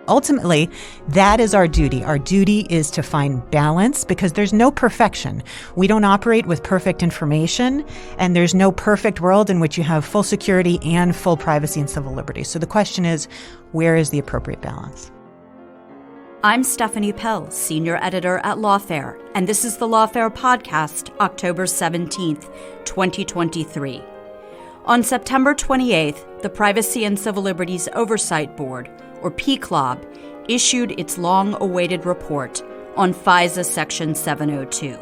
ultimately, that is our duty. Our duty is to find balance because there's no perfection. We don't operate with perfect information, and there's no perfect world in which you have full security and full privacy and civil liberties. So the question is, where is the appropriate balance? I'm Stephanie Pell, Senior Editor at Lawfare, and this is the Lawfare Podcast, October 17th, 2023. On September 28th, the Privacy and Civil Liberties Oversight Board, or PCLOB, issued its long-awaited report on FISA Section 702,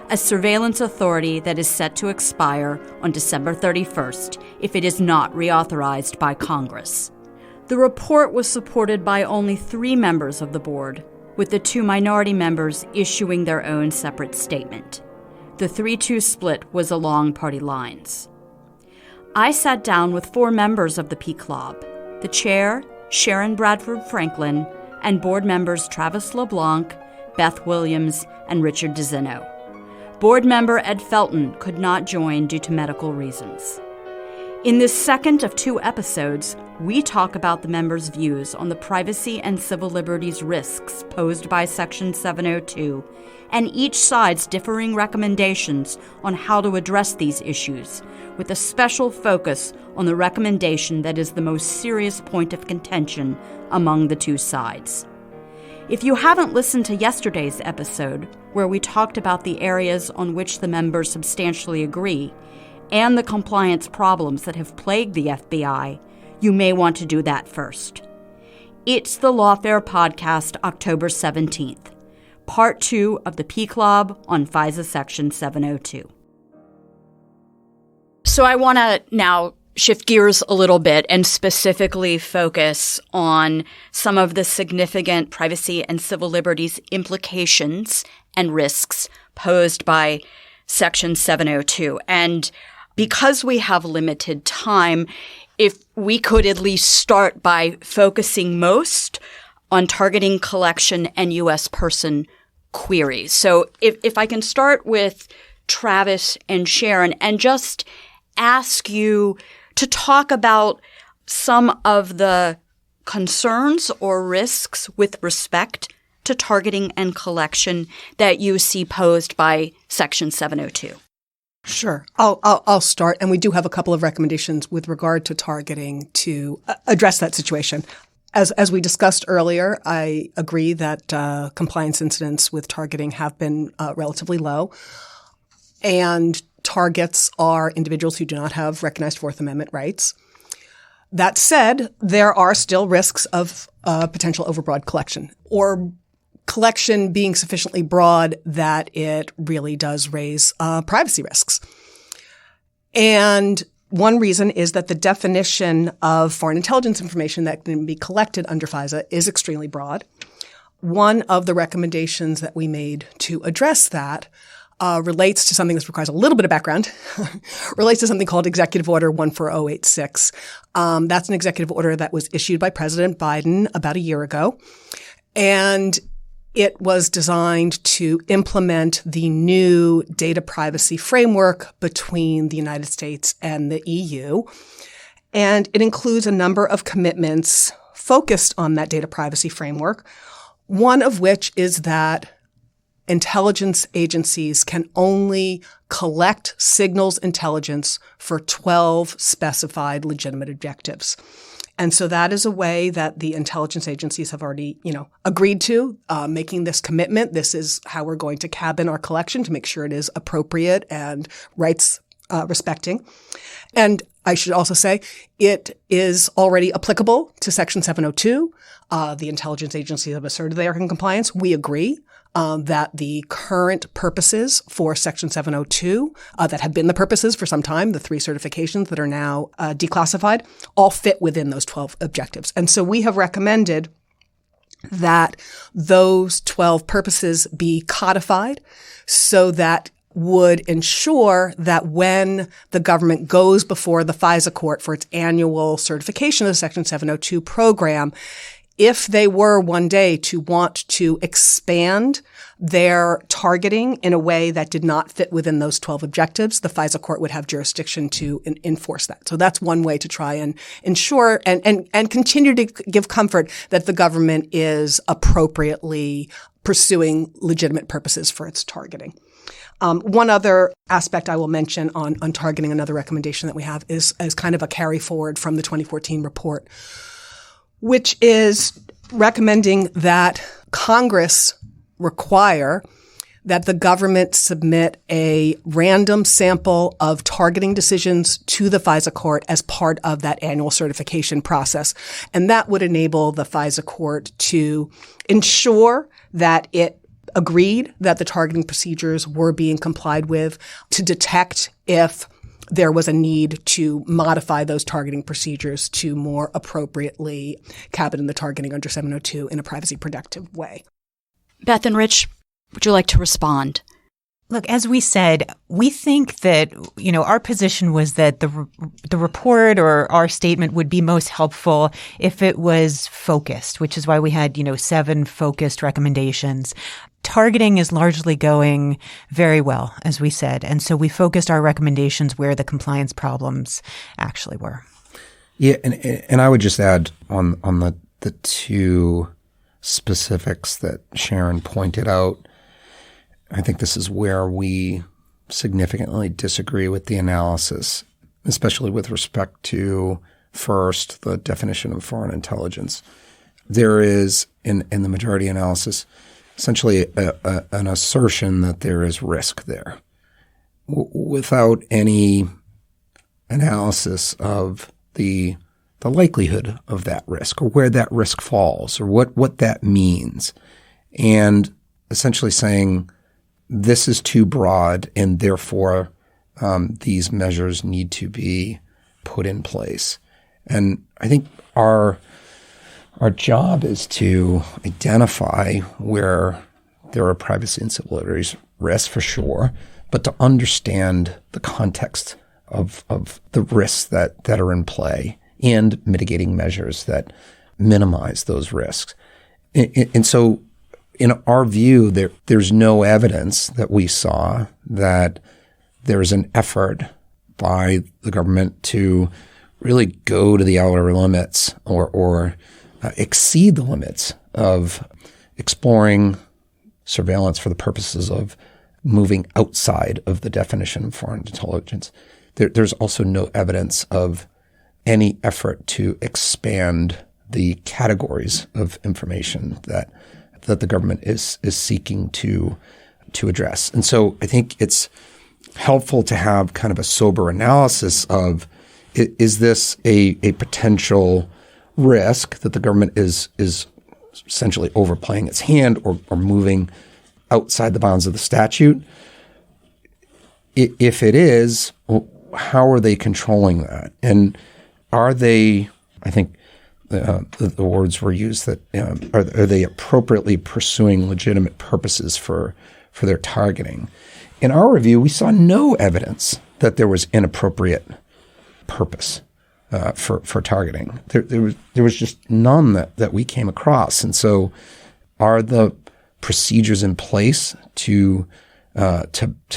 a surveillance authority that is set to expire on December 31st if it is not reauthorized by Congress. The report was supported by only 3 members of the board, with the 2 minority members issuing their own separate statement. The 3-2 split was along party lines. I sat down with 4 members of the PCLOB, the chair, Sharon Bradford Franklin, and board members Travis LeBlanc, Beth Williams, and Richard DiZinno. Board member Ed Felten could not join due to medical reasons. In this second of 2 episodes, we talk about the members' views on the privacy and civil liberties risks posed by Section 702 and each side's differing recommendations on how to address these issues, with a special focus on the recommendation that is the most serious point of contention among the 2 sides. If you haven't listened to yesterday's episode, where we talked about the areas on which the members substantially agree and the compliance problems that have plagued the FBI, you may want to do that first. It's the Lawfare Podcast, October 17th, Part 2 of the PCLOB on FISA Section 702. So I want to now shift gears a little bit and specifically focus on some of the significant privacy and civil liberties implications and risks posed by Section 702. And because we have limited time, if we could at least start by focusing most on targeting, collection, and U.S. person queries. So if I can start with Travis and Sharon and just ask you to talk about some of the concerns or risks with respect to targeting and collection that you see posed by Section 702. Sure. I'll start. And we do have a couple of recommendations with regard to targeting to address that situation. As we discussed earlier, I agree that compliance incidents with targeting have been relatively low. And targets are individuals who do not have recognized Fourth Amendment rights. That said, there are still risks of potential overbroad collection or collection being sufficiently broad that it really does raise privacy risks. And one reason is that the definition of foreign intelligence information that can be collected under FISA is extremely broad. One of the recommendations that we made to address that relates to something that requires a little bit of background, relates to something called Executive Order 14086. That's an executive order that was issued by President Biden about a year ago. And it was designed to implement the new data privacy framework between the United States and the EU. And it includes a number of commitments focused on that data privacy framework, one of which is that intelligence agencies can only collect signals intelligence for 12 specified legitimate objectives. And so that is a way that the intelligence agencies have already, agreed to, making this commitment. This is how we're going to cabin our collection to make sure it is appropriate and rights respecting. And I should also say it is already applicable to Section 702. The intelligence agencies have asserted they are in compliance. We agree that the current purposes for Section 702 that have been the purposes for some time, the 3 certifications that are now declassified, all fit within those 12 objectives. And so we have recommended that those 12 purposes be codified so that would ensure that when the government goes before the FISA court for its annual certification of the Section 702 program, if they were one day to want to expand their targeting in a way that did not fit within those 12 objectives, the FISA court would have jurisdiction to enforce that. So that's one way to try and ensure and continue to give comfort that the government is appropriately pursuing legitimate purposes for its targeting. One other aspect I will mention on targeting, another recommendation that we have is kind of a carry forward from the 2014 report, which is recommending that Congress require that the government submit a random sample of targeting decisions to the FISA court as part of that annual certification process. And that would enable the FISA court to ensure that it agreed that the targeting procedures were being complied with, to detect if there was a need to modify those targeting procedures to more appropriately cabin the targeting under 702 in a privacy protective way. Beth and Rich, would you like to respond? Look, as we said, we think that, our position was that the report or our statement would be most helpful if it was focused, which is why we had, 7 focused recommendations. Targeting is largely going very well, as we said. And so we focused our recommendations where the compliance problems actually were. Yeah. And I would just add on the 2 specifics that Sharon pointed out. I think this is where we significantly disagree with the analysis, especially with respect to, first, the definition of foreign intelligence. There is, in the majority analysis, essentially an assertion that there is risk there without any analysis of the likelihood of that risk or where that risk falls or what that means, and essentially saying this is too broad and therefore these measures need to be put in place. And I think our job is to identify where there are privacy and civil liberties risks for sure, but to understand the context of the risks that are in play and mitigating measures that minimize those risks. And so in our view, there's no evidence that we saw that there's an effort by the government to really go to the outer limits or exceed the limits of exploring surveillance for the purposes of moving outside of the definition of foreign intelligence. There's also no evidence of any effort to expand the categories of information that the government is seeking to address. And so I think it's helpful to have kind of a sober analysis of, is this a potential risk that the government is essentially overplaying its hand or moving outside the bounds of the statute? If it is, how are they controlling that? And are they, I think the words were used, that are they appropriately pursuing legitimate purposes for their targeting? In our review, we saw no evidence that there was inappropriate purpose for targeting. There was just none that we came across. And so are the procedures in place to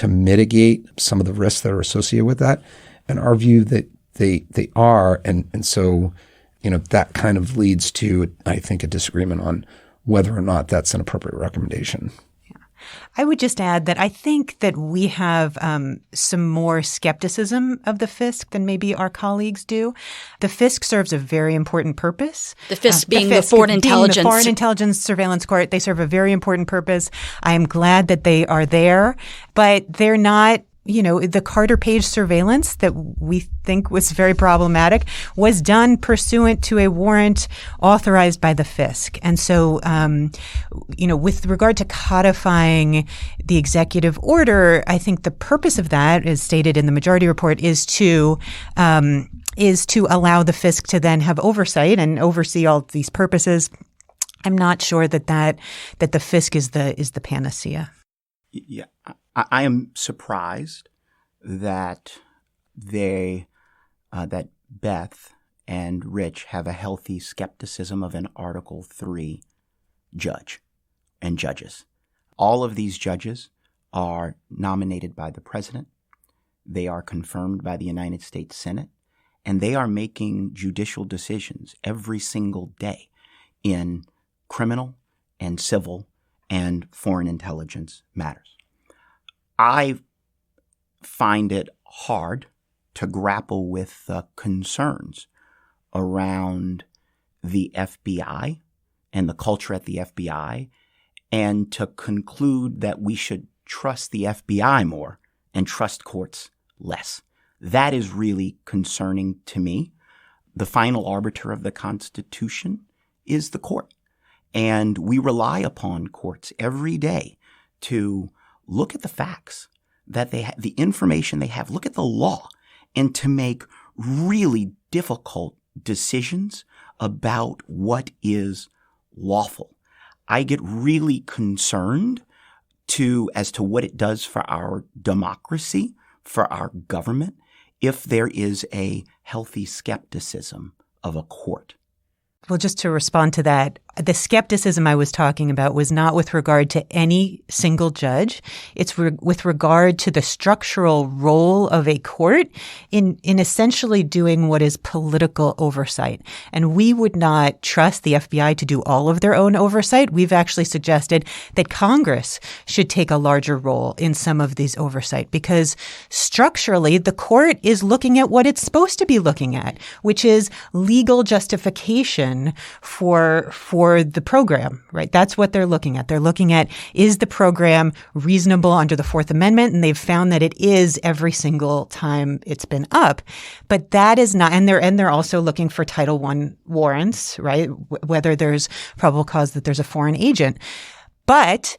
mitigate some of the risks that are associated with that? In our view, that they are. And so, that kind of leads to, I think, a disagreement on whether or not that's an appropriate recommendation. I would just add that I think that we have some more skepticism of the FISC than maybe our colleagues do. The FISC serves a very important purpose. The FISC being the Foreign Intelligence. The Foreign Intelligence Surveillance Court. They serve a very important purpose. I am glad that they are there, but they're not. The Carter Page surveillance that we think was very problematic was done pursuant to a warrant authorized by the FISC. And so, with regard to codifying the executive order, I think the purpose of that, as stated in the majority report, is to allow the FISC to then have oversight and oversee all these purposes. I'm not sure that the FISC is the panacea. Yeah, I am surprised that that Beth and Rich have a healthy skepticism of an Article III judge and judges. All of these judges are nominated by the president. They are confirmed by the United States Senate, and they are making judicial decisions every single day in criminal and civil and foreign intelligence matters. I find it hard to grapple with the concerns around the FBI and the culture at the FBI, and to conclude that we should trust the FBI more and trust courts less. That is really concerning to me. The final arbiter of the Constitution is the court, and we rely upon courts every day to look at the facts that they the information they have, look at the law, and to make really difficult decisions about what is lawful. I get really concerned as to what it does for our democracy, for our government, if there is a healthy skepticism of a court. Well, just to respond to that, the skepticism I was talking about was not with regard to any single judge. It's with regard to the structural role of a court in essentially doing what is political oversight. And we would not trust the FBI to do all of their own oversight. We've actually suggested that Congress should take a larger role in some of these oversight, because structurally the court is looking at what it's supposed to be looking at, which is legal justification for the program, right? That's what they're looking at. They're looking at, is the program reasonable under the Fourth Amendment? And they've found that it is every single time it's been up. But that is not, and they're also looking for Title I warrants, right? Whether there's probable cause that there's a foreign agent. But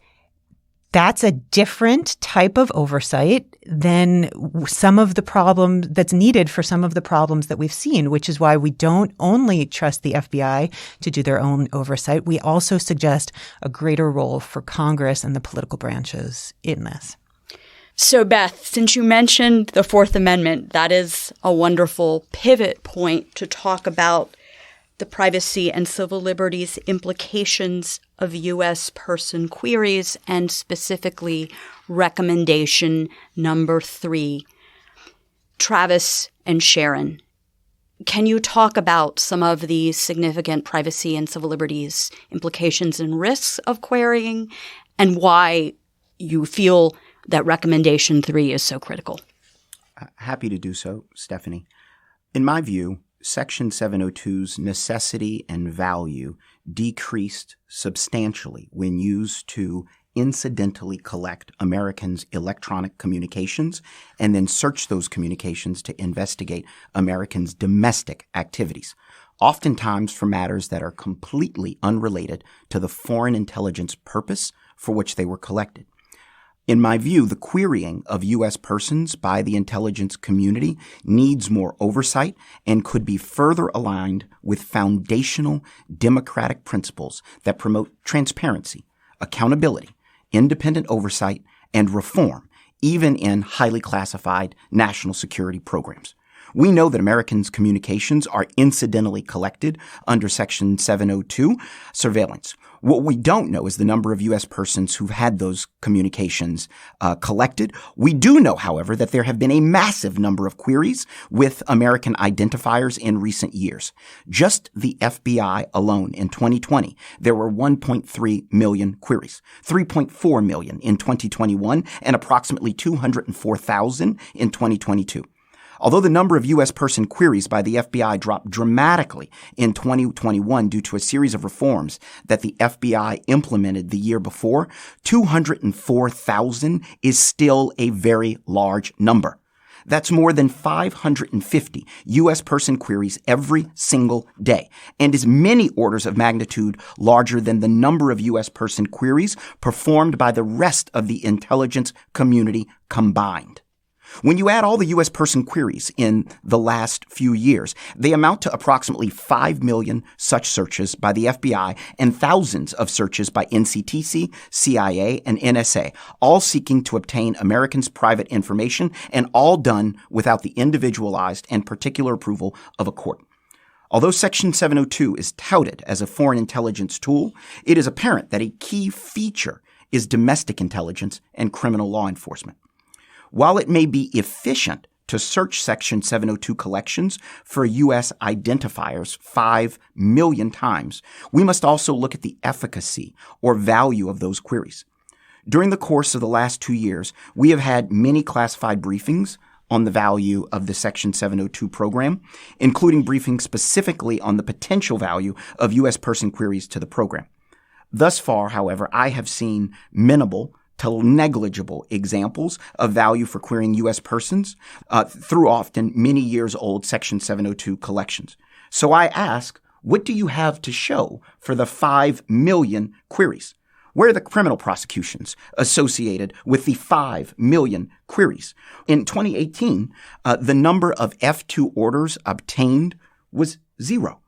that's a different type of oversight than some of the problem that's needed for some of the problems that we've seen, which is why we don't only trust the FBI to do their own oversight. We also suggest a greater role for Congress and the political branches in this. So, Beth, since you mentioned the Fourth Amendment, that is a wonderful pivot point to talk about the privacy and civil liberties implications of U.S. person queries, and specifically recommendation number 3. Travis and Sharon, can you talk about some of the significant privacy and civil liberties implications and risks of querying, and why you feel that recommendation 3 is so critical? Happy to do so, Stephanie. In my view, Section 702's necessity and value decreased substantially when used to incidentally collect Americans' electronic communications and then search those communications to investigate Americans' domestic activities, oftentimes for matters that are completely unrelated to the foreign intelligence purpose for which they were collected. In my view, the querying of U.S. persons by the intelligence community needs more oversight and could be further aligned with foundational democratic principles that promote transparency, accountability, independent oversight, and reform, even in highly classified national security programs. We know that Americans' communications are incidentally collected under Section 702 surveillance. What we don't know is the number of U.S. persons who've had those communications collected. We do know, however, that there have been a massive number of queries with American identifiers in recent years. Just the FBI alone in 2020, there were 1.3 million queries, 3.4 million in 2021, and approximately 204,000 in 2022. Although the number of U.S. person queries by the FBI dropped dramatically in 2021 due to a series of reforms that the FBI implemented the year before, 204,000 is still a very large number. That's more than 550 U.S. person queries every single day, and is many orders of magnitude larger than the number of U.S. person queries performed by the rest of the intelligence community combined. When you add all the U.S. person queries in the last few years, they amount to approximately 5 million such searches by the FBI and thousands of searches by NCTC, CIA, and NSA, all seeking to obtain Americans' private information, and all done without the individualized and particular approval of a court. Although Section 702 is touted as a foreign intelligence tool, it is apparent that a key feature is domestic intelligence and criminal law enforcement. While it may be efficient to search Section 702 collections for U.S. identifiers 5 million times, we must also look at the efficacy or value of those queries. During the course of the last 2 years, we have had many classified briefings on the value of the Section 702 program, including briefings specifically on the potential value of U.S. person queries to the program. Thus far, however, I have seen minimal to negligible examples of value for querying U.S. persons through often many years old Section 702 collections. So I ask, what do you have to show for the 5 million queries? Where are the criminal prosecutions associated with the 5 million queries? In 2018, the number of F2 orders obtained was 0.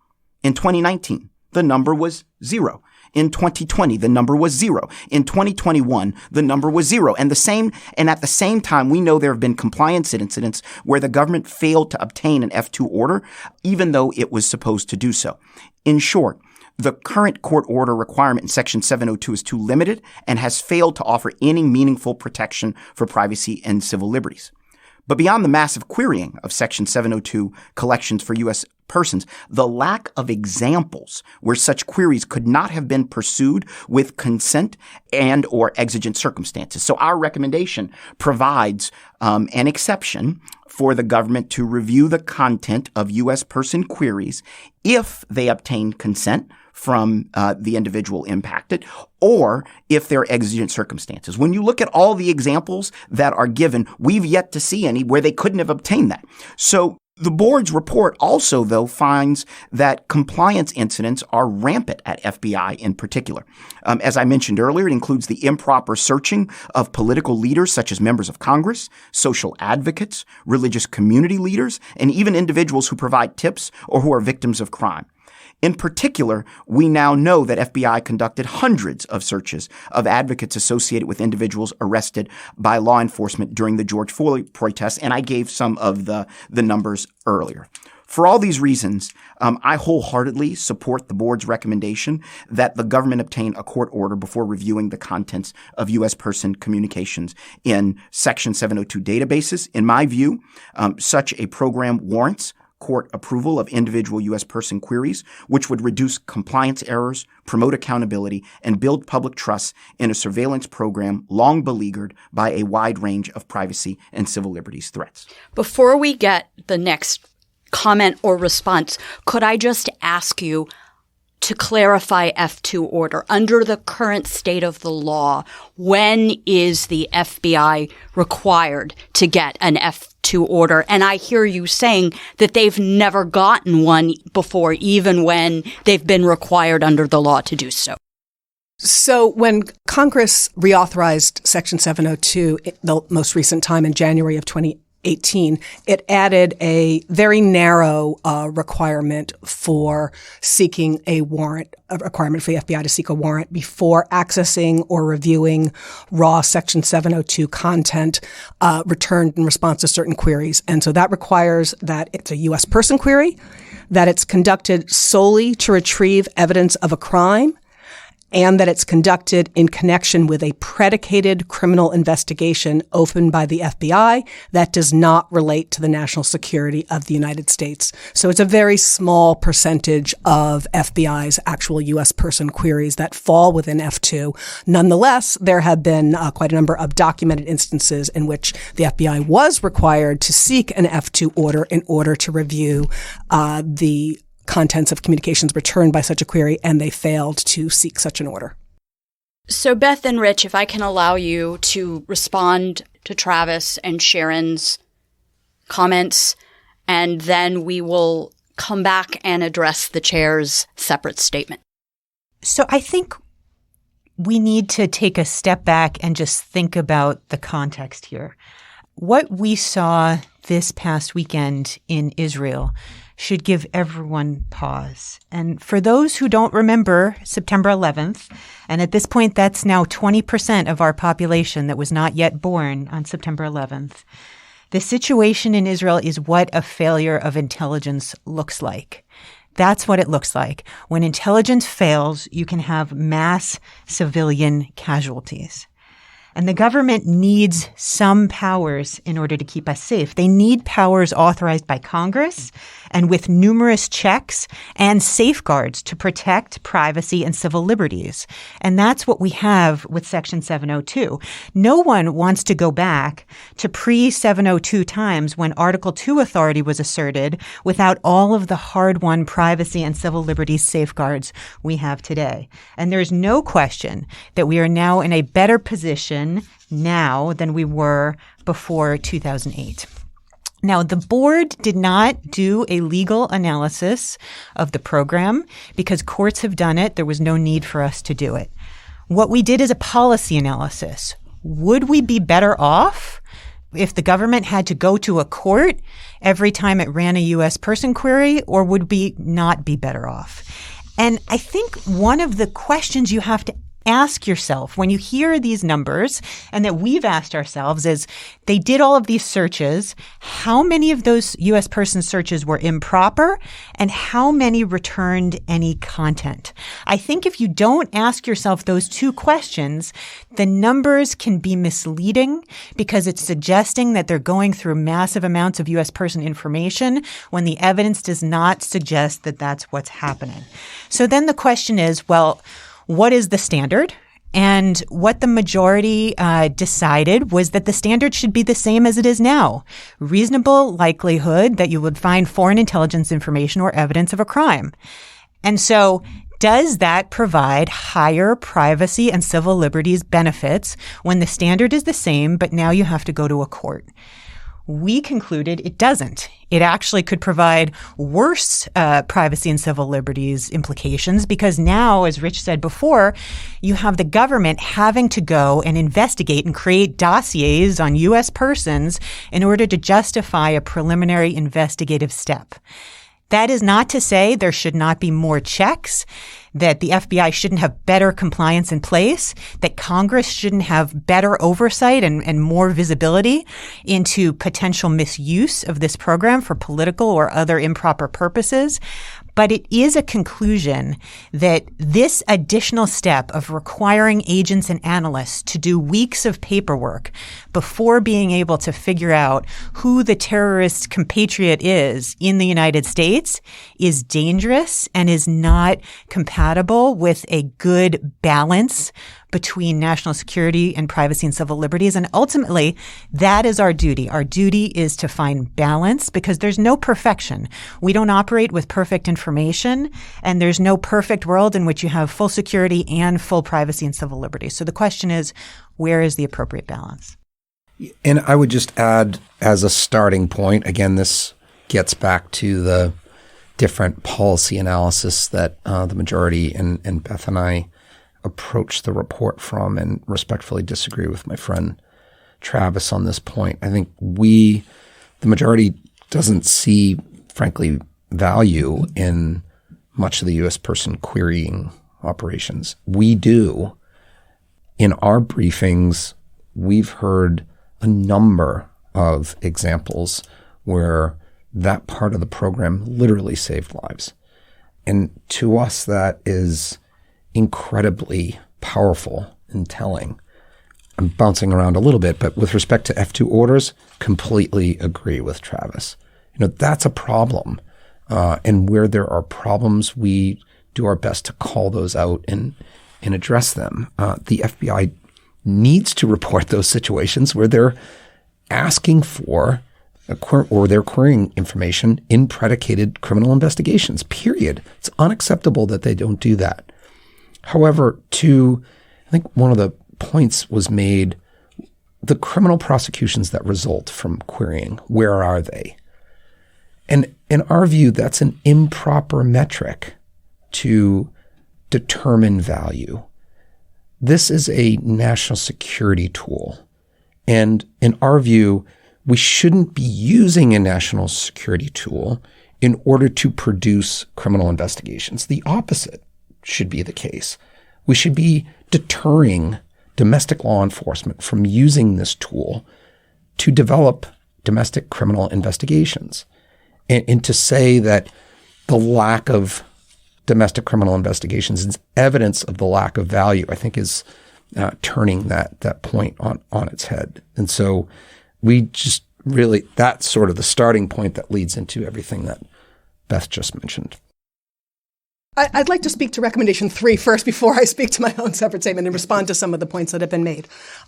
In 2019, the number was 0. In 2020, the number was 0. In 2021, the number was 0. And at the same time, we know there have been compliance incidents where the government failed to obtain an F2 order, even though it was supposed to do so. In short, the current court order requirement in Section 702 is too limited and has failed to offer any meaningful protection for privacy and civil liberties. But beyond the massive querying of Section 702 collections for U.S. persons, the lack of examples where such queries could not have been pursued with consent and or exigent circumstances. So our recommendation provides an exception for the government to review the content of U.S. person queries if they obtain consent from the individual impacted, or if there are exigent circumstances. When you look at all the examples that are given, we've yet to see any where they couldn't have obtained that. So the board's report also, though, finds that compliance incidents are rampant at FBI in particular. As I mentioned earlier, it includes the improper searching of political leaders such as members of Congress, social advocates, religious community leaders, and even individuals who provide tips or who are victims of crime. In particular, we now know that FBI conducted hundreds of searches of advocates associated with individuals arrested by law enforcement during the George Floyd protests, and I gave some of the numbers earlier. For all these reasons, I wholeheartedly support the board's recommendation that the government obtain a court order before reviewing the contents of U.S. person communications in Section 702 databases. In my view, such a program warrants court approval of individual U.S. person queries, which would reduce compliance errors, promote accountability, and build public trust in a surveillance program long beleaguered by a wide range of privacy and civil liberties threats. Before we get the next comment or response, could I just ask you to clarify F2 order? Under the current state of the law, when is the FBI required to get an F2 order? And I hear you saying that they've never gotten one before, even when they've been required under the law to do so. So when Congress reauthorized Section 702, the most recent time in January of 2018, it added a very narrow requirement for seeking a warrant, a requirement for the FBI to seek a warrant before accessing or reviewing raw Section 702 content returned in response to certain queries. And so that requires that it's a U.S. person query, that it's conducted solely to retrieve evidence of a crime, and that it's conducted in connection with a predicated criminal investigation opened by the FBI that does not relate to the national security of the United States. So it's a very small percentage of FBI's actual U.S. person queries that fall within F2. Nonetheless, there have been quite a number of documented instances in which the FBI was required to seek an F2 order in order to review the contents of communications returned by such a query, and they failed to seek such an order. So Beth and Rich, if I can allow you to respond to Travis and Sharon's comments, and then we will come back and address the chair's separate statement. So I think we need to take a step back and just think about the context here. What we saw this past weekend in Israel should give everyone pause. And for those who don't remember September 11th, and at this point that's now 20% of our population that was not yet born on September 11th, the situation in Israel is what a failure of intelligence looks like. That's what it looks like. When intelligence fails, you can have mass civilian casualties. And the government needs some powers in order to keep us safe. They need powers authorized by Congress and with numerous checks and safeguards to protect privacy and civil liberties. And that's what we have with Section 702. No one wants to go back to pre-702 times when Article 2 authority was asserted without all of the hard-won privacy and civil liberties safeguards we have today. And there's no question that we are now in a better position now than we were before 2008. Now, the board did not do a legal analysis of the program because courts have done it. There was no need for us to do it. What we did is a policy analysis. Would we be better off if the government had to go to a court every time it ran a U.S. person query, or would we not be better off? And I think one of the questions you have to ask yourself when you hear these numbers, and that we've asked ourselves, is they did all of these searches. How many of those U.S. person searches were improper, and how many returned any content? I think if you don't ask yourself those two questions, the numbers can be misleading because it's suggesting that they're going through massive amounts of U.S. person information when the evidence does not suggest that that's what's happening. So then the question is, well, what is the standard? And what the majority decided was that the standard should be the same as it is now. Reasonable likelihood that you would find foreign intelligence information or evidence of a crime. And so does that provide higher privacy and civil liberties benefits when the standard is the same, but now you have to go to a court? We concluded it doesn't. It actually could provide worse privacy and civil liberties implications because now, as Rich said before, you have the government having to go and investigate and create dossiers on U.S. persons in order to justify a preliminary investigative step. That is not to say there should not be more checks, that the FBI shouldn't have better compliance in place, that Congress shouldn't have better oversight and more visibility into potential misuse of this program for political or other improper purposes. But it is a conclusion that this additional step of requiring agents and analysts to do weeks of paperwork before being able to figure out who the terrorist compatriot is in the United States is dangerous and is not compatible with a good balance between national security and privacy and civil liberties. And ultimately, that is our duty. Our duty is to find balance because there's no perfection. We don't operate with perfect information, and there's no perfect world in which you have full security and full privacy and civil liberties. So the question is, where is the appropriate balance? And I would just add as a starting point, again, this gets back to the different policy analysis that the majority and Beth and I approach the report from, and respectfully disagree with my friend Travis on this point. I think the majority doesn't see, frankly, value in much of the U.S. person querying operations. We do. In our briefings, we've heard a number of examples where that part of the program literally saved lives. And to us, that is incredibly powerful and telling. I'm bouncing around a little bit, but with respect to F2 orders, completely agree with Travis. That's a problem. And where there are problems, we do our best to call those out and address them. The FBI needs to report those situations where they're asking for or they're querying information in predicated criminal investigations, period. It's unacceptable that they don't do that. However, I think one of the points was made, the criminal prosecutions that result from querying, where are they? And in our view, that's an improper metric to determine value. This is a national security tool. And in our view, we shouldn't be using a national security tool in order to produce criminal investigations. The opposite should be the case. We should be deterring domestic law enforcement from using this tool to develop domestic criminal investigations. And to say that the lack of domestic criminal investigations is evidence of the lack of value, I think is turning that point on its head. And so we just really, that's sort of the starting point that leads into everything that Beth just mentioned. I'd like to speak to recommendation 3 first before I speak to my own separate statement and respond to some of the points that have been made.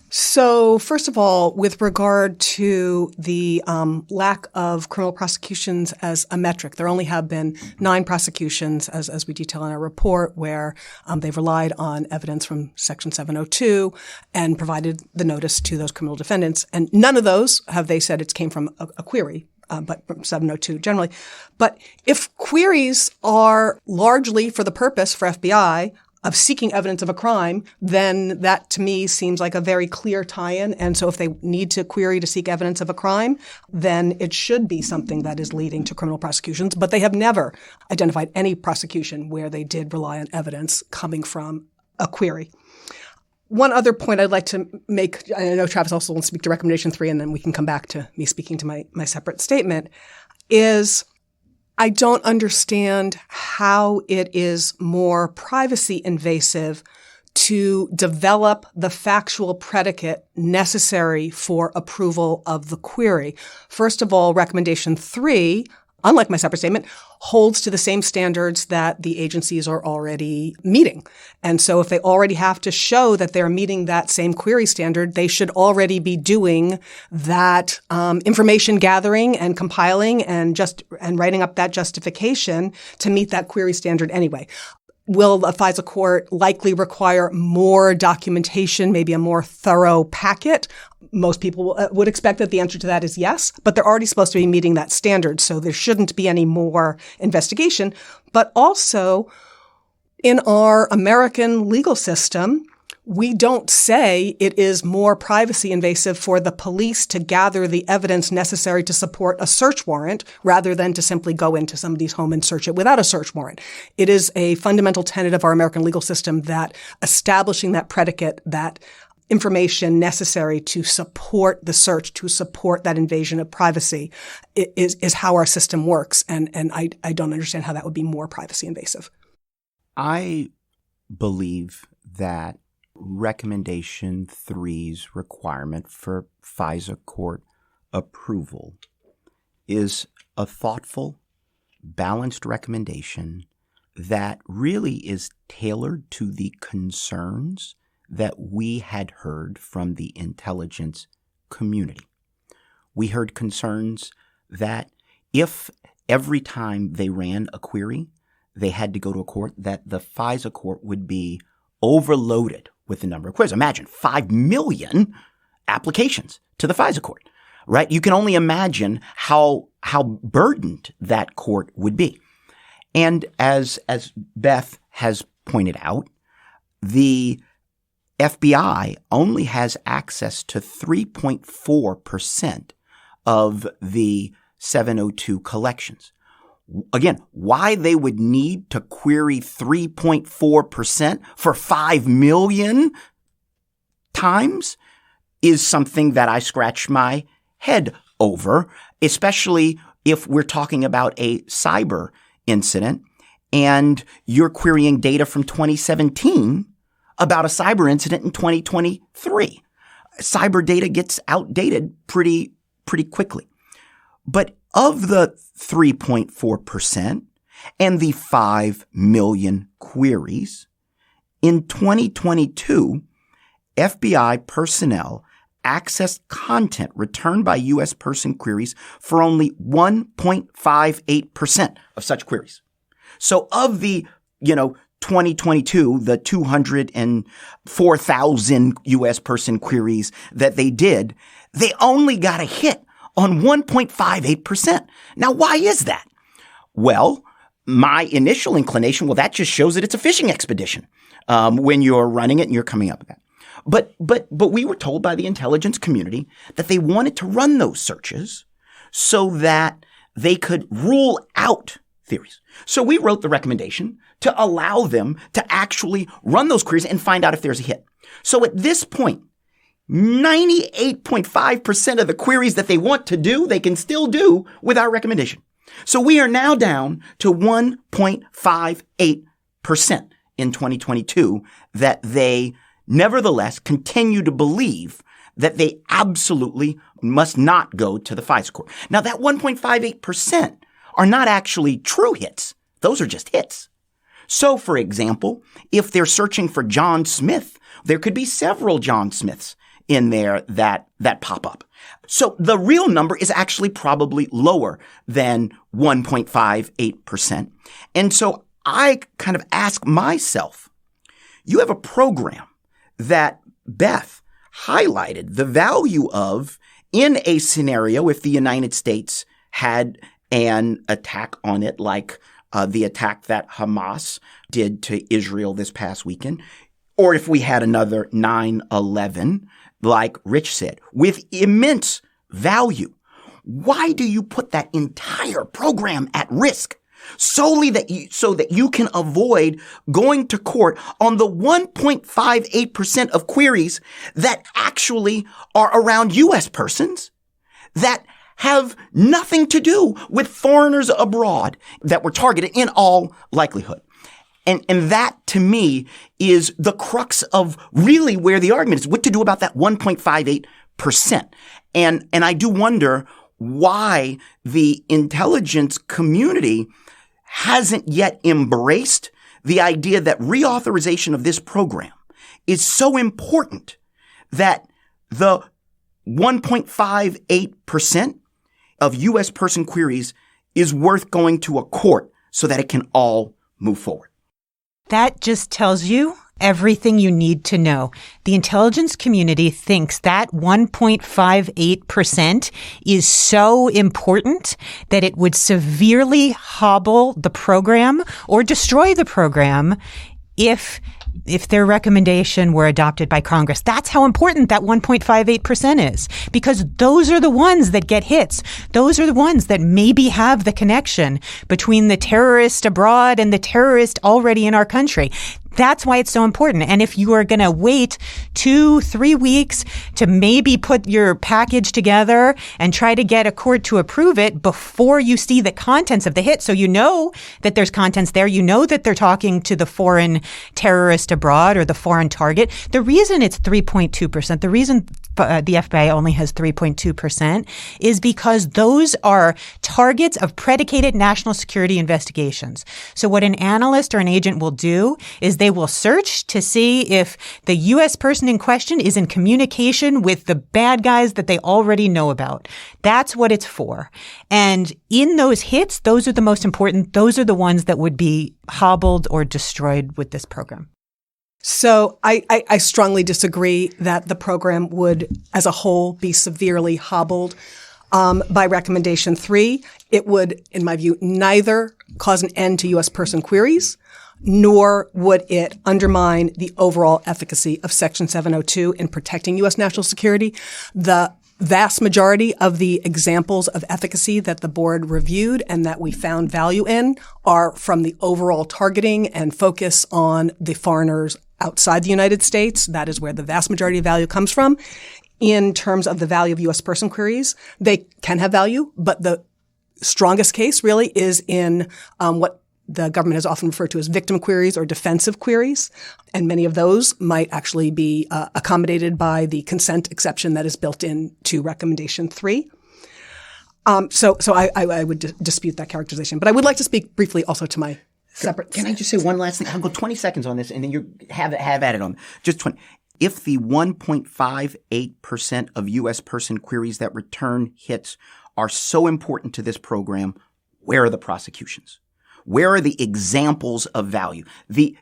So first of all, with regard to the lack of criminal prosecutions as a metric, there only have been 9 prosecutions, as we detail in our report, where they've relied on evidence from Section 702 and provided the notice to those criminal defendants. And none of those have they said it came from a query. But from 702 generally. But if queries are largely for the purpose for FBI of seeking evidence of a crime, then that to me seems like a very clear tie-in. And so if they need to query to seek evidence of a crime, then it should be something that is leading to criminal prosecutions. But they have never identified any prosecution where they did rely on evidence coming from a query. One other point I'd like to make, I know Travis also wants to speak to recommendation 3, and then we can come back to me speaking to my separate statement, is I don't understand how it is more privacy invasive to develop the factual predicate necessary for approval of the query. First of all, recommendation 3, unlike my separate statement, holds to the same standards that the agencies are already meeting. And so if they already have to show that they're meeting that same query standard, they should already be doing that information gathering and compiling and writing up that justification to meet that query standard anyway. Will a FISA court likely require more documentation, maybe a more thorough packet? Most people would expect that the answer to that is yes, but they're already supposed to be meeting that standard, so there shouldn't be any more investigation. But also, in our American legal system, we don't say it is more privacy invasive for the police to gather the evidence necessary to support a search warrant rather than to simply go into somebody's home and search it without a search warrant. It is a fundamental tenet of our American legal system that establishing that predicate, that information necessary to support the search, to support that invasion of privacy is how our system works. And I don't understand how that would be more privacy invasive. I believe that recommendation 3's requirement for FISA court approval is a thoughtful, balanced recommendation that really is tailored to the concerns that we had heard from the intelligence community. We heard concerns that if every time they ran a query, they had to go to a court, that the FISA court would be overloaded with the number of queries. Imagine 5 million applications to the FISA court, right? You can only imagine how burdened that court would be. And as Beth has pointed out, the FBI only has access to 3.4% of the 702 collections. Again, why they would need to query 3.4% for 5 million times is something that I scratch my head over, especially if we're talking about a cyber incident and you're querying data from 2017 about a cyber incident in 2023. Cyber data gets outdated pretty quickly. But of the 3.4% and the 5 million queries, in 2022, FBI personnel accessed content returned by U.S. person queries for only 1.58% of such queries. So of the, 2022, the 204,000 U.S. person queries that they did, they only got a hit on 1.58%. Now, why is that? Well, my initial inclination, that just shows that it's a fishing expedition when you're running it and you're coming up with that. But we were told by the intelligence community that they wanted to run those searches so that they could rule out theories. So we wrote the recommendation to allow them to actually run those queries and find out if there's a hit. So at this point, 98.5% of the queries that they want to do, they can still do with our recommendation. So we are now down to 1.58% in 2022 that they nevertheless continue to believe that they absolutely must not go to the FISA court. Now, that 1.58% are not actually true hits. Those are just hits. So, for example, if they're searching for John Smith, there could be several John Smiths in there that pop up. So the real number is actually probably lower than 1.58%. And so I kind of ask myself, you have a program that Beth highlighted the value of in a scenario if the United States had an attack on it like the attack that Hamas did to Israel this past weekend, or if we had another 9/11, like Rich said, with immense value. Why do you put that entire program at risk solely so that you can avoid going to court on the 1.58% of queries that actually are around U.S. persons that have nothing to do with foreigners abroad that were targeted in all likelihood? And that, to me, is the crux of really where the argument is, what to do about that 1.58%. And I do wonder why the intelligence community hasn't yet embraced the idea that reauthorization of this program is so important that the 1.58% of U.S. person queries is worth going to a court so that it can all move forward. That just tells you everything you need to know. The intelligence community thinks that 1.58% is so important that it would severely hobble the program or destroy the program if their recommendation were adopted by Congress. That's how important that 1.58% is, because those are the ones that get hits. Those are the ones that maybe have the connection between the terrorist abroad and the terrorist already in our country. That's why it's so important. And if you are going to wait 2-3 weeks to maybe put your package together and try to get a court to approve it before you see the contents of the hit, so you know that there's contents there, you know that they're talking to the foreign terrorist abroad or the foreign target. The reason it's 3.2%, the reason the FBI only has 3.2% is because those are targets of predicated national security investigations. So what an analyst or an agent will do is they will search to see if the U.S. person in question is in communication with the bad guys that they already know about. That's what it's for. And in those hits, those are the most important. Those are the ones that would be hobbled or destroyed with this program. So I strongly disagree that the program would, as a whole, be severely hobbled. By recommendation 3, it would, in my view, neither cause an end to U.S. person queries, nor would it undermine the overall efficacy of Section 702 in protecting U.S. national security. The vast majority of the examples of efficacy that the board reviewed and that we found value in are from the overall targeting and focus on the foreigners outside the United States. That is where the vast majority of value comes from. In terms of the value of U.S. person queries, they can have value, but the strongest case really is in what the government has often referred to as victim queries or defensive queries. And many of those might actually be accommodated by the consent exception that is built into recommendation 3. So I would dispute that characterization. But I would like to speak briefly also to my separate. Can I just say one last thing? I'll go 20 seconds on this and then you have at it on just 20. If the 1.58% of U.S. person queries that return hits are so important to this program, where are the prosecutions? Where are the examples of value? The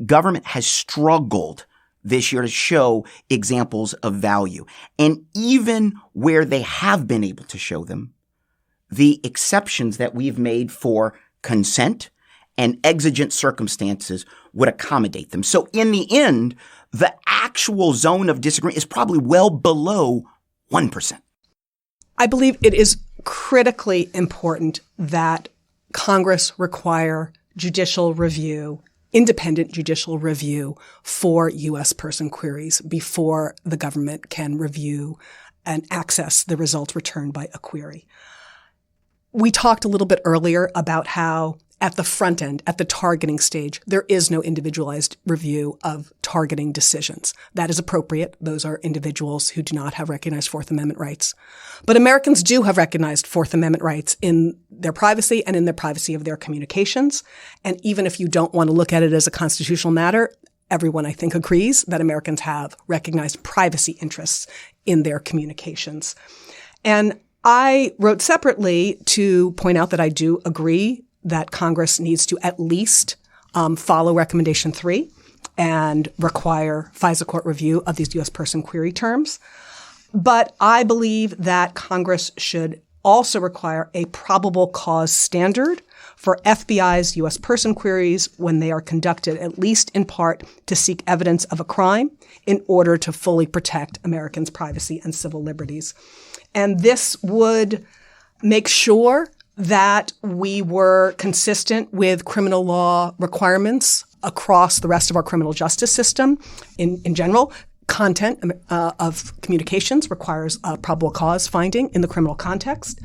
government has struggled this year to show examples of value. And even where they have been able to show them, the exceptions that we've made for consent and exigent circumstances would accommodate them. So in the end, the actual zone of disagreement is probably well below 1%. I believe it is critically important that Congress require judicial review, independent judicial review for U.S. person queries before the government can review and access the results returned by a query. We talked a little bit earlier about how at the front end, at the targeting stage, there is no individualized review of targeting decisions. That is appropriate. Those are individuals who do not have recognized Fourth Amendment rights. But Americans do have recognized Fourth Amendment rights in their privacy and in the privacy of their communications. And even if you don't want to look at it as a constitutional matter, everyone, I think, agrees that Americans have recognized privacy interests in their communications. And I wrote separately to point out that I do agree that Congress needs to at least follow Recommendation 3 and require FISA court review of these U.S. person query terms. But I believe that Congress should also require a probable cause standard for FBI's U.S. person queries when they are conducted, at least in part, to seek evidence of a crime in order to fully protect Americans' privacy and civil liberties. And this would make sure that we were consistent with criminal law requirements across the rest of our criminal justice system in general. Content of communications requires a probable cause finding in the criminal context.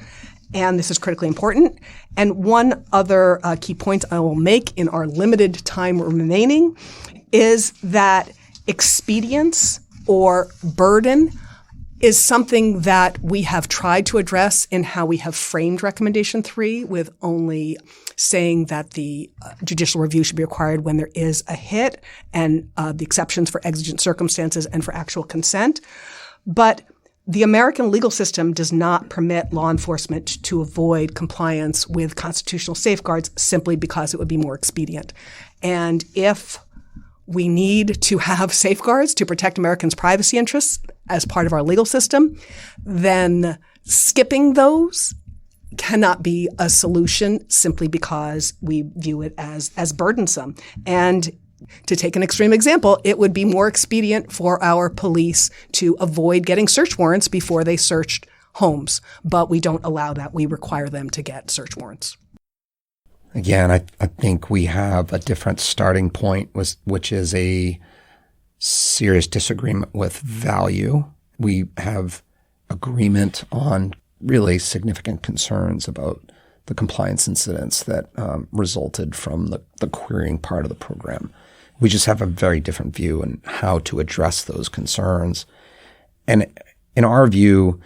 And this is critically important. And one other key point I will make in our limited time remaining is that expedience or burden is something that we have tried to address in how we have framed Recommendation 3, with only saying that the judicial review should be required when there is a hit and the exceptions for exigent circumstances and for actual consent. But the American legal system does not permit law enforcement to avoid compliance with constitutional safeguards simply because it would be more expedient. And if we need to have safeguards to protect Americans' privacy interests as part of our legal system, then skipping those cannot be a solution simply because we view it as burdensome. And to take an extreme example, it would be more expedient for our police to avoid getting search warrants before they searched homes. But we don't allow that. We require them to get search warrants. Again, I think we have a different starting point, which is a serious disagreement with value. We have agreement on really significant concerns about the compliance incidents that resulted from the querying part of the program. We just have a very different view on how to address those concerns. And in our view,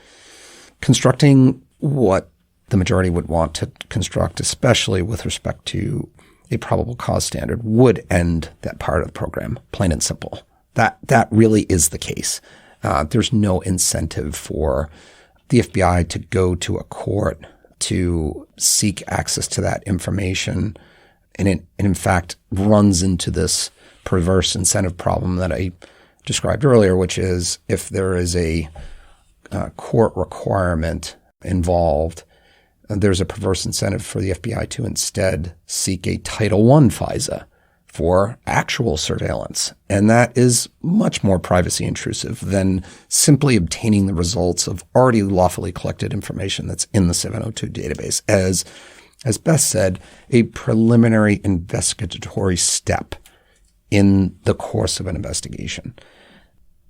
constructing what the majority would want to construct, especially with respect to a probable cause standard, would end that part of the program, plain and simple. That really is the case. There's no incentive for the FBI to go to a court to seek access to that information. And it, in fact, runs into this perverse incentive problem that I described earlier, which is if there is a court requirement involved, there's a perverse incentive for the FBI to instead seek a Title I FISA for actual surveillance. And that is much more privacy intrusive than simply obtaining the results of already lawfully collected information that's in the 702 database as Beth said, a preliminary investigatory step in the course of an investigation.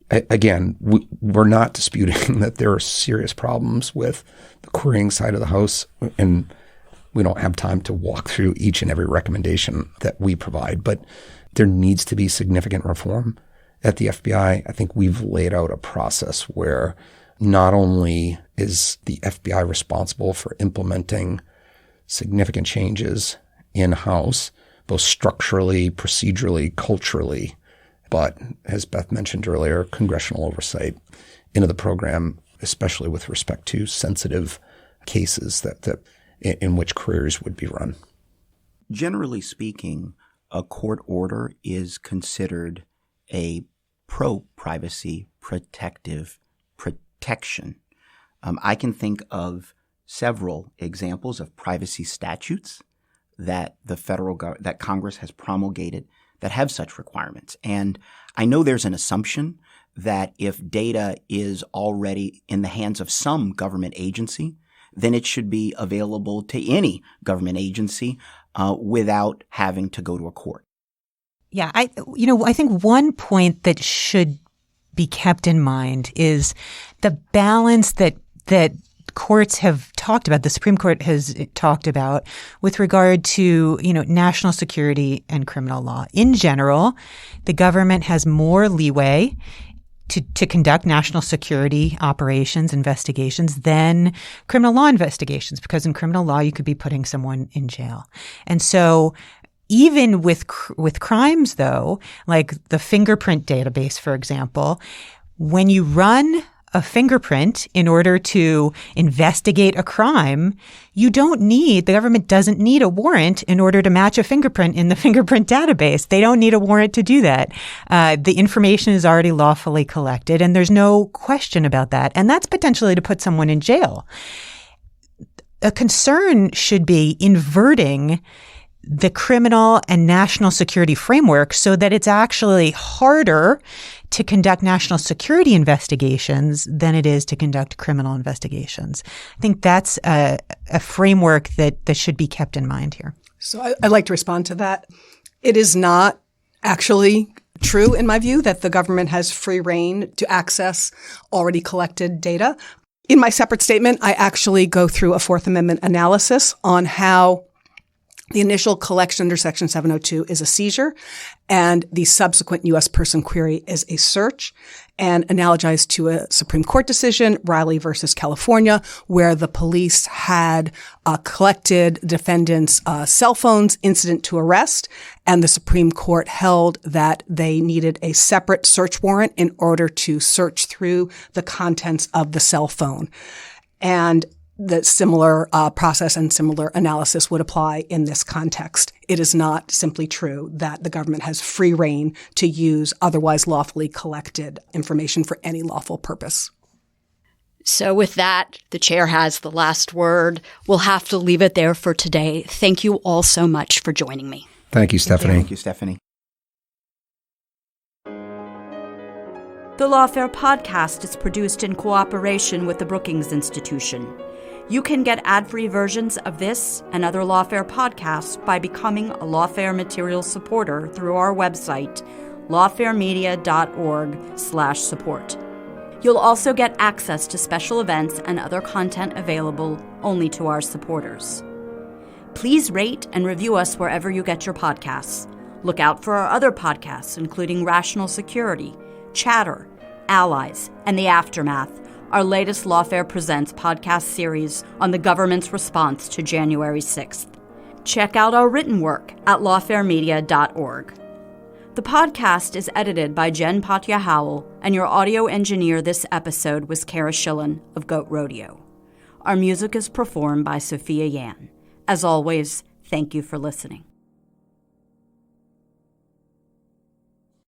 Again, we're not disputing that there are serious problems with the querying side of the house, and we don't have time to walk through each and every recommendation that we provide, but there needs to be significant reform at the FBI. I think we've laid out a process where not only is the FBI responsible for implementing significant changes in-house, both structurally, procedurally, culturally, but as Beth mentioned earlier, congressional oversight into the program, especially with respect to sensitive cases that in which queries would be run. Generally speaking, a court order is considered a pro-privacy protective protection. I can think of several examples of privacy statutes that that Congress has promulgated that have such requirements. And I know there's an assumption that if data is already in the hands of some government agency, then it should be available to any government agency without having to go to a court. Yeah, I think one point that should be kept in mind is the balance that courts have talked about, the Supreme Court has talked about with regard to, national security and criminal law. In general, the government has more leeway to conduct national security operations, investigations, than criminal law investigations, because in criminal law, you could be putting someone in jail. And so even with crimes, though, like the fingerprint database, for example, when you run a fingerprint in order to investigate a crime, the government doesn't need a warrant in order to match a fingerprint in the fingerprint database. They don't need a warrant to do that. The information is already lawfully collected, and there's no question about that. And that's potentially to put someone in jail. A concern should be inverting the criminal and national security framework so that it's actually harder to conduct national security investigations than it is to conduct criminal investigations. I think that's a framework that should be kept in mind here. So I'd like to respond to that. It is not actually true, in my view, that the government has free rein to access already collected data. In my separate statement, I actually go through a Fourth Amendment analysis on how the initial collection under Section 702 is a seizure, and the subsequent U.S. person query is a search, and analogized to a Supreme Court decision, Riley versus California, where the police had collected defendants' cell phones incident to arrest, and the Supreme Court held that they needed a separate search warrant in order to search through the contents of the cell phone. And the similar process and similar analysis would apply in this context. It is not simply true that the government has free rein to use otherwise lawfully collected information for any lawful purpose. So with that, the chair has the last word. We'll have to leave it there for today. Thank you all so much for joining me. Thank you, Stephanie. Thank you, Stephanie. The Lawfare podcast is produced in cooperation with the Brookings Institution. You can get ad-free versions of this and other Lawfare podcasts by becoming a Lawfare material supporter through our website, lawfaremedia.org/support. You'll also get access to special events and other content available only to our supporters. Please rate and review us wherever you get your podcasts. Look out for our other podcasts, including Rational Security, Chatter, Allies, and The Aftermath, our latest Lawfare Presents podcast series on the government's response to January 6th. Check out our written work at lawfaremedia.org. The podcast is edited by Jen Patja-Howell, and your audio engineer this episode was Kara Schillen of Goat Rodeo. Our music is performed by Sophia Yan. As always, thank you for listening.